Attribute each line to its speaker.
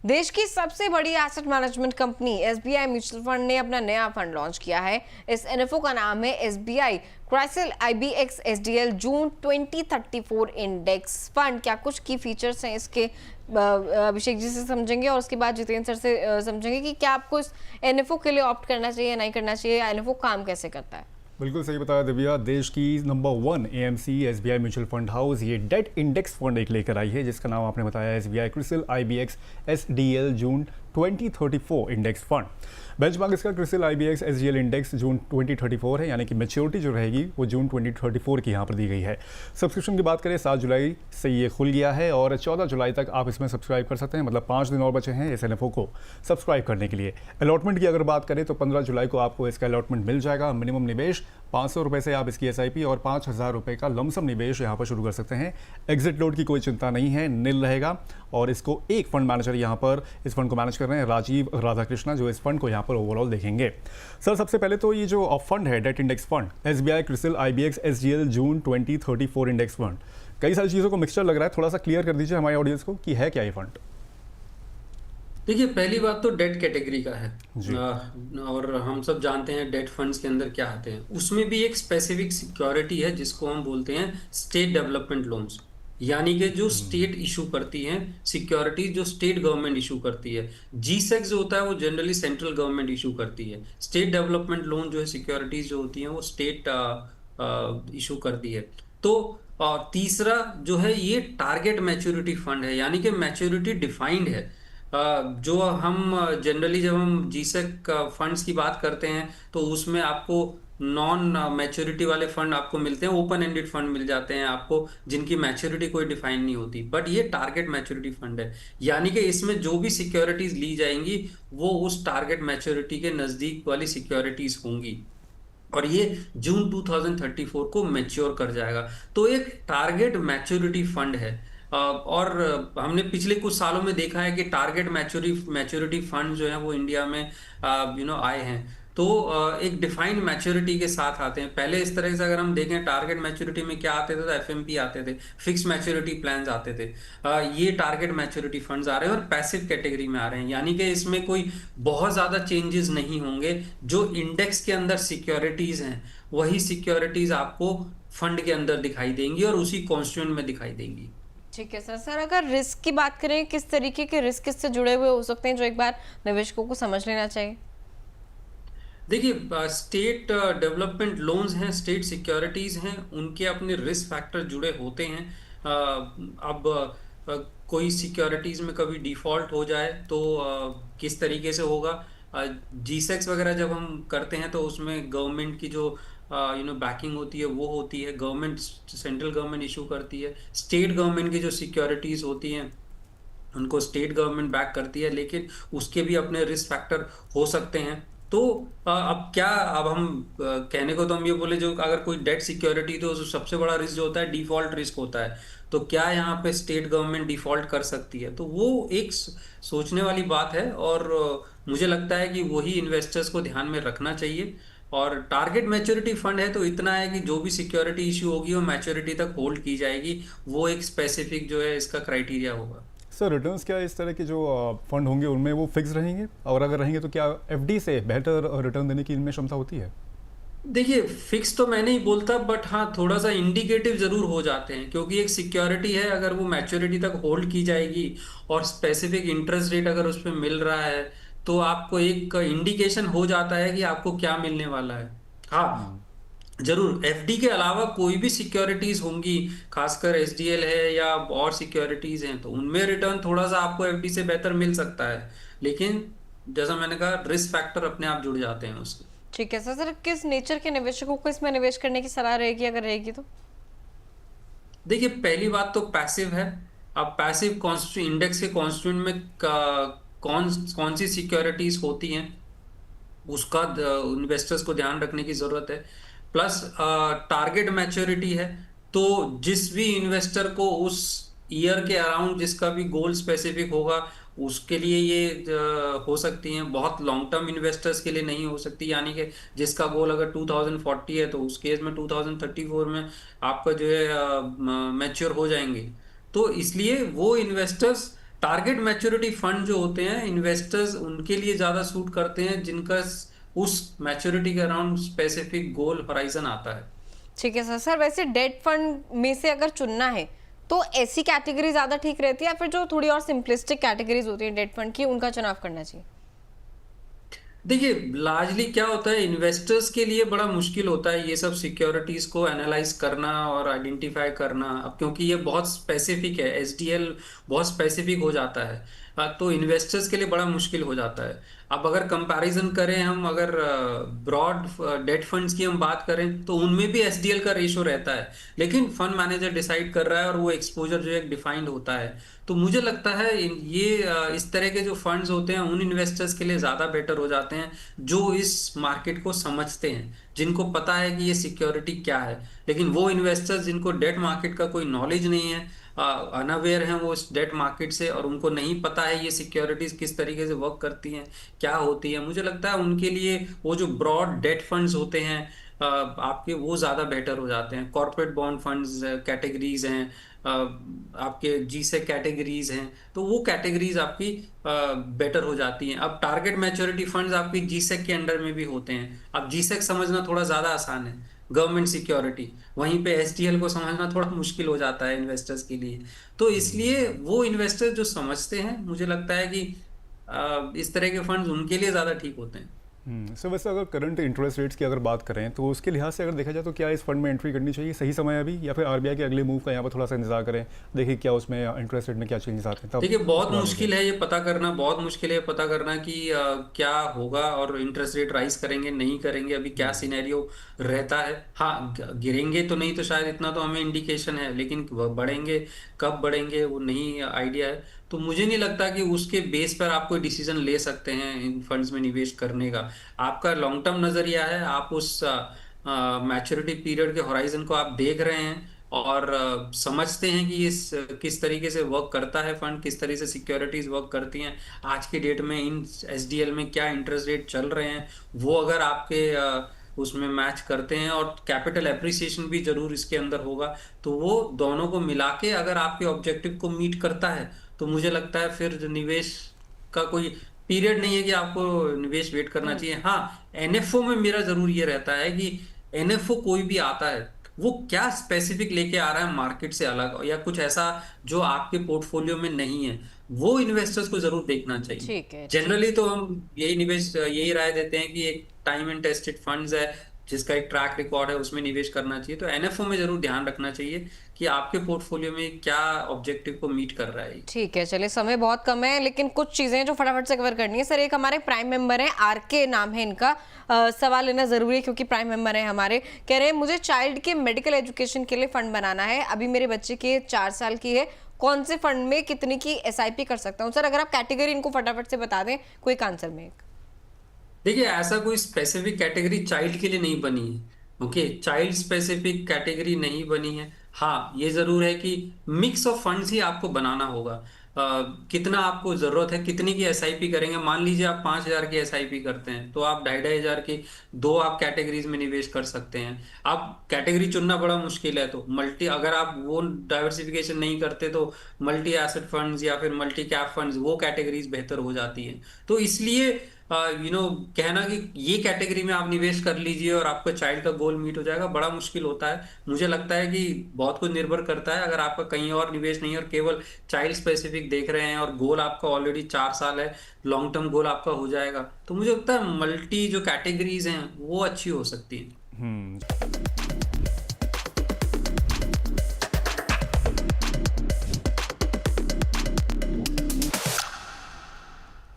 Speaker 1: देश की सबसे बड़ी asset management company SBI mutual fund ने अपना नया फंड लॉन्च किया है। इस एनएफओ का नाम है SBI CRISIL आईबीएक्स SDL June 2034 index fund. क्या कुछ की फीचर्स हैं इसके, अभिषेक जी से समझेंगे और उसके बाद जितेंद्र सर से समझेंगे कि क्या आपको इस एनएफओ के लिए ऑप्ट करना चाहिए या नहीं करना चाहिए, एनएफओ काम कैसे करता है।
Speaker 2: बिल्कुल सही बताया दिव्या। देश की number 1 AMC SBI mutual fund house ये डेट इंडेक्स फंड एक लेकर आई है, जिसका नाम आपने बताया SBI CRISIL IBX SDL June 2034 index fund. Benchmark इसका क्रिसिल आईबीएक्स एसडीएल इंडेक्स जून 2034 है, यानी कि मैच्योरिटी जो रहेगी वो जून 2034 की यहाँ पर दी गई है। सब्सक्रिप्शन की बात करें 7 जुलाई से ये खुल गया है और 14 जुलाई तक आप इसमें सब्सक्राइब कर सकते हैं, मतलब 5 दिन और बचे हैं इस एनएफओ को सब्सक्राइब करने के लिए। अलॉटमेंट की अगर बात करें तो 15 जुलाई को आपको इसका अलॉटमेंट मिल जाएगा। मिनिमम निवेश 500 रुपये से आप इसकी एसआईपी और 5000 रुपये का लमसम निवेश यहाँ पर शुरू कर सकते हैं। एग्जिट लोड की कोई चिंता नहीं है, निल रहेगा। और इसको एक फंड मैनेजर यहाँ पर इस फंड को मैनेज कर रहे हैं, राजीव राधाकृष्णा, जो इस फंड को यहाँ पर ओवरऑल देखेंगे। सर, सबसे पहले तो ये जो फंड है debt index fund SBI CRISIL IBX SDL June 2034 index fund, कई सारी चीज़ों को मिक्सचर लग रहा है, थोड़ा सा क्लियर कर दीजिए हमारे ऑडियंस को कि है क्या ये फंड।
Speaker 3: देखिए, पहली बात तो डेट कैटेगरी का है और हम सब जानते हैं डेट फंड्स के अंदर क्या आते हैं। उसमें भी एक स्पेसिफिक सिक्योरिटी है जिसको हम बोलते हैं स्टेट डेवलपमेंट लोन्स, यानी कि जो स्टेट इशू करती हैं सिक्योरिटीज, जो स्टेट गवर्नमेंट इशू करती है। जीसेक्स जो होता है वो जनरली सेंट्रल गवर्नमेंट इशू करती है। स्टेट डेवलपमेंट लोन जो है सिक्योरिटीज जो होती हैं वो स्टेट इशू करती है। तो तीसरा जो है ये टारगेट मैच्योरिटी फंड है, यानी कि मैच्योरिटी डिफाइंड है। जो हम जनरली जब हम जीसेक फंड्स की बात करते हैं तो उसमें आपको नॉन मैच्योरिटी वाले फंड आपको मिलते हैं, ओपन एंडेड फंड मिल जाते हैं आपको जिनकी मैच्योरिटी कोई डिफाइन नहीं होती। बट ये टारगेट मैच्योरिटी फंड है, यानी कि इसमें जो भी सिक्योरिटीज ली जाएंगी वो उस टारगेट मैच्योरिटी के नजदीक वाली सिक्योरिटीज होंगी और ये जून 2034 को मैच्योर कर जाएगा। तो एक टारगेट मैच्योरिटी फंड है। और हमने पिछले कुछ सालों में देखा है कि टारगेट मैच्योरिटी फंड जो है वो इंडिया में आए हैं। तो एक डिफाइंड मैच्योरिटी के साथ आते हैं। पहले इस तरह से अगर हम देखें टारगेट मैच्योरिटी में क्या आते थे तो एफएमपी आते थे, फिक्स मैच्योरिटी प्लान्स आते थे। ये टारगेट मैच्योरिटी फंड्स आ रहे हैं और पैसिव कैटेगरी में आ रहे हैं, यानी कि इसमें कोई बहुत ज्यादा चेंजेस नहीं होंगे। जो इंडेक्स के अंदर सिक्योरिटीज हैं वही सिक्योरिटीज आपको फंड के अंदर दिखाई देंगी और उसी कॉन्स्टिट्यूएंट में दिखाई देंगी।
Speaker 1: ठीक है सर, अगर रिस्क की बात करें, किस तरीके के रिस्क इससे जुड़े हुए हो सकते हैं जो एक बार निवेशकों को समझ लेना चाहिए।
Speaker 3: देखिए, स्टेट डेवलपमेंट लोन्स हैं, स्टेट सिक्योरिटीज हैं, उनके अपने रिस्क फैक्टर जुड़े होते हैं। अब कोई सिक्योरिटीज में कभी डिफॉल्ट हो जाए तो किस तरीके से होगा। जीसेक्स वगैरह जब हम करते हैं तो उसमें गवर्नमेंट की जो बैकिंग होती है वो होती है, गवर्नमेंट सेंट्रल गवर्नमेंट इशू करती है। स्टेट गवर्नमेंट की जो सिक्योरिटीज होती हैं उनको स्टेट गवर्नमेंट बैक करती है, लेकिन उसके भी अपने रिस्क फैक्टर हो सकते हैं। तो अब हम कहने को तो हम ये बोले जो अगर कोई डेट सिक्योरिटी तो सबसे बड़ा रिस्क जो होता है डिफॉल्ट रिस्क होता है। तो क्या यहाँ पे स्टेट गवर्नमेंट डिफॉल्ट कर सकती है, तो वो एक सोचने वाली बात है और मुझे लगता है कि वही इन्वेस्टर्स को ध्यान में रखना चाहिए। और टारगेट मैच्योरिटी फंड है तो इतना है कि जो भी सिक्योरिटी इशू होगी वो मैच्योरिटी तक होल्ड की जाएगी, वो एक स्पेसिफिक जो है इसका क्राइटेरिया होगा।
Speaker 2: सर, रिटर्न्स क्या इस तरह के जो फंड होंगे उनमें वो फिक्स रहेंगे, और अगर रहेंगे तो क्या एफडी से बेहतर रिटर्न देने की इनमें क्षमता होती है?
Speaker 3: देखिए, फिक्स तो मैं नहीं बोलता, बट हाँ थोड़ा सा इंडिकेटिव जरूर हो जाते हैं, क्योंकि एक सिक्योरिटी है अगर वो मैच्योरिटी तक होल्ड की जाएगी और स्पेसिफिक इंटरेस्ट रेट अगर उस पर मिल रहा है तो आपको एक इंडिकेशन हो जाता है कि आपको क्या मिलने वाला है। हाँ जरूर, एफडी के अलावा कोई भी सिक्योरिटीज होंगी, खासकर एसडीएल है या और सिक्योरिटीज हैं, तो उनमें रिटर्न थोड़ा सा आपको एफडी से बेहतर मिल सकता है, लेकिन जैसा मैंने कहा रिस्क फैक्टर अपने आप जुड़ जाते हैं उसके।
Speaker 1: ठीक है सर, किस नेचर के निवेशकों को इसमें निवेश करने की सलाह रहेगी अगर रहेगी तो?
Speaker 3: देखिए, पहली बात तो पैसिव है। अब पैसिव इंडेक्स के कॉन्स्टिट्यूएंट में कौन सी सिक्योरिटीज होती हैं उसका इन्वेस्टर्स को ध्यान रखने की जरूरत है। प्लस टारगेट मैच्योरिटी है, तो जिस भी इन्वेस्टर को उस ईयर के अराउंड जिसका भी गोल स्पेसिफिक होगा उसके लिए ये हो सकती हैं। बहुत लॉन्ग टर्म इन्वेस्टर्स के लिए नहीं हो सकती, यानी कि जिसका गोल अगर 2040 है तो उस केस में 2034 में आपका जो है मैच्योर हो जाएंगे। तो इसलिए वो इन्वेस्टर्स टारगेट मैच्योरिटी फंड जो होते हैं इन्वेस्टर्स उनके लिए ज्यादा सूट करते हैं जिनका उस मैच्योरिटी के अराउंड स्पेसिफिक गोल होराइजन आता है।
Speaker 1: ठीक है सर। सर वैसे डेट फंड में से अगर चुनना है तो ऐसी कैटेगरी ज्यादा ठीक रहती है या फिर जो थोड़ी और सिंपलिस्टिक कैटेगरीज होती है डेट फंड की उनका चुनाव करना चाहिए?
Speaker 3: देखिए लार्जली क्या होता है इन्वेस्टर्स के लिए बड़ा मुश्किल होता है ये सब सिक्योरिटीज को एनालाइज करना और आइडेंटिफाई करना, अब क्योंकि ये बहुत स्पेसिफिक है, एसडीएल बहुत स्पेसिफिक हो जाता है। तो इन्वेस्टर्स के लिए बड़ा मुश्किल हो जाता है। अब अगर कंपैरिजन करें हम, अगर ब्रॉड डेट फंड्स की हम बात करें तो उनमें भी एसडीएल का रेशो रहता है, लेकिन फंड मैनेजर डिसाइड कर रहा है और वो एक्सपोजर जो है डिफाइंड होता है। तो मुझे लगता है ये इस तरह के जो फंड्स होते हैं उन इन्वेस्टर्स के लिए ज़्यादा बेटर हो जाते हैं जो इस मार्केट को समझते हैं, जिनको पता है कि ये सिक्योरिटी क्या है। लेकिन वो इन्वेस्टर्स जिनको डेट मार्केट का कोई नॉलेज नहीं है, अनअवेयर हैं वो इस डेट मार्केट से, और उनको नहीं पता है ये सिक्योरिटीज किस तरीके से वर्क करती हैं, क्या होती है, मुझे लगता है उनके लिए वो जो ब्रॉड डेट फंड्स होते हैं आपके वो ज़्यादा बेटर हो जाते हैं। कॉर्पोरेट बॉन्ड फंड्स कैटेगरीज हैं, आपके जीसेक कैटेगरीज हैं, तो वो कैटेगरीज आपकी बेटर हो जाती हैं। अब टारगेट मैच्योरिटी फंड्स आपकी जीसेक के अंडर में भी होते हैं। अब जीसेक समझना थोड़ा ज़्यादा आसान है, गवर्नमेंट सिक्योरिटी, वहीं पे एसडीएल को समझना थोड़ा मुश्किल हो जाता है इन्वेस्टर्स के लिए। तो इसलिए वो इन्वेस्टर्स जो समझते हैं मुझे लगता है कि इस तरह के फंड्स उनके लिए ज़्यादा ठीक होते हैं।
Speaker 2: सर वैसे अगर करंट इंटरेस्ट रेट्स की अगर बात करें तो उसके लिहाज से अगर देखा जाए तो क्या इस फंड में एंट्री करनी चाहिए सही समय अभी, या फिर आरबीआई के अगले मूव का यहाँ पर थोड़ा सा इंतजार करें, देखिए क्या उसमें इंटरेस्ट रेट में क्या चेंजेस आते हैं तब?
Speaker 3: देखिए बहुत मुश्किल है ये पता करना, बहुत मुश्किल है ये पता करना कि क्या होगा और इंटरेस्ट रेट राइज करेंगे नहीं करेंगे, अभी क्या सिनेरियो रहता है। हाँ गिरेंगे तो नहीं, तो शायद इतना तो हमें इंडिकेशन है, लेकिन बढ़ेंगे कब बढ़ेंगे वो नहीं आइडिया है। तो मुझे नहीं लगता कि उसके बेस पर आप कोई डिसीजन ले सकते हैं इन फंड्स में निवेश करने का। आपका लॉन्ग टर्म नजरिया है, आप उस मैच्योरिटी पीरियड के होराइजन को आप देख रहे हैं और समझते हैं कि इस किस तरीके से वर्क करता है फंड, किस तरीके से सिक्योरिटीज वर्क करती हैं आज की डेट में, इन एसडीएल में क्या इंटरेस्ट रेट चल रहे हैं, वो अगर आपके उसमें मैच करते हैं और कैपिटल एप्रिसिएशन भी जरूर इसके अंदर होगा, तो वो दोनों को मिला के अगर आपके ऑब्जेक्टिव को मीट करता है तो मुझे लगता है फिर निवेश का कोई पीरियड नहीं है कि आपको निवेश वेट करना चाहिए। हाँ एनएफओ में मेरा जरूर ये रहता है कि एनएफओ कोई भी आता है वो क्या स्पेसिफिक लेके आ रहा है मार्केट से अलग, या कुछ ऐसा जो आपके पोर्टफोलियो में नहीं है, वो इन्वेस्टर्स को जरूर देखना चाहिए।
Speaker 1: ठीक है।
Speaker 3: जनरली तो हम यही राय देते हैं कि एक टाइम एंड टेस्टेड फंड्स है जिसका एक ट्रैक रिकॉर्ड है उसमें निवेश करना चाहिए। तो एनएफओ में जरूर ध्यान रखना चाहिए कि आपके पोर्टफोलियो में क्या ऑब्जेक्टिव को मीट कर रहा है।
Speaker 1: ठीक है, चलिए समय बहुत कम है लेकिन कुछ चीजें जो फटाफट से कवर करनी है। सर एक हमारे प्राइम मेंबर हैं, आरके नाम है इनका, सवाल लेना जरूरी है क्योंकि प्राइम मेंबर है हमारे। कह रहे हैं मुझे चाइल्ड के मेडिकल एजुकेशन के लिए फंड बनाना है, अभी मेरे बच्चे की 4 साल की है, कौन से फंड में कितनी की एसआईपी कर सकता हूँ? सर अगर आप कैटेगरी इनको फटाफट से बता दें क्विक आंसर में।
Speaker 3: देखिए ऐसा कोई स्पेसिफिक कैटेगरी चाइल्ड के लिए नहीं बनी है, ओके, चाइल्ड स्पेसिफिक कैटेगरी नहीं बनी है। हाँ ये जरूर है कि मिक्स ऑफ फंड्स ही आपको बनाना होगा। कितना आपको जरूरत है, कितने की एसआईपी करेंगे। मान लीजिए आप 5,000 की एसआईपी करते हैं तो आप 2,500 की दो आप कैटेगरीज में निवेश कर सकते हैं। अब कैटेगरी चुनना बड़ा मुश्किल है तो मल्टी, अगर आप वो डाइवर्सिफिकेशन नहीं करते तो मल्टी एसेट फंड्स या फिर मल्टी कैप फंड्स वो कैटेगरीज बेहतर हो जाती हैं। तो इसलिए कहना कि ये कैटेगरी में आप निवेश कर लीजिए और आपका चाइल्ड का गोल मीट हो जाएगा बड़ा मुश्किल होता है। मुझे लगता है कि बहुत कुछ निर्भर करता है, अगर आपका कहीं और निवेश नहीं है और केवल चाइल्ड स्पेसिफिक देख रहे हैं और गोल आपका ऑलरेडी 4 साल है, लॉन्ग टर्म गोल आपका हो जाएगा, तो मुझे लगता है मल्टी जो कैटेगरीज हैं वो अच्छी हो सकती है।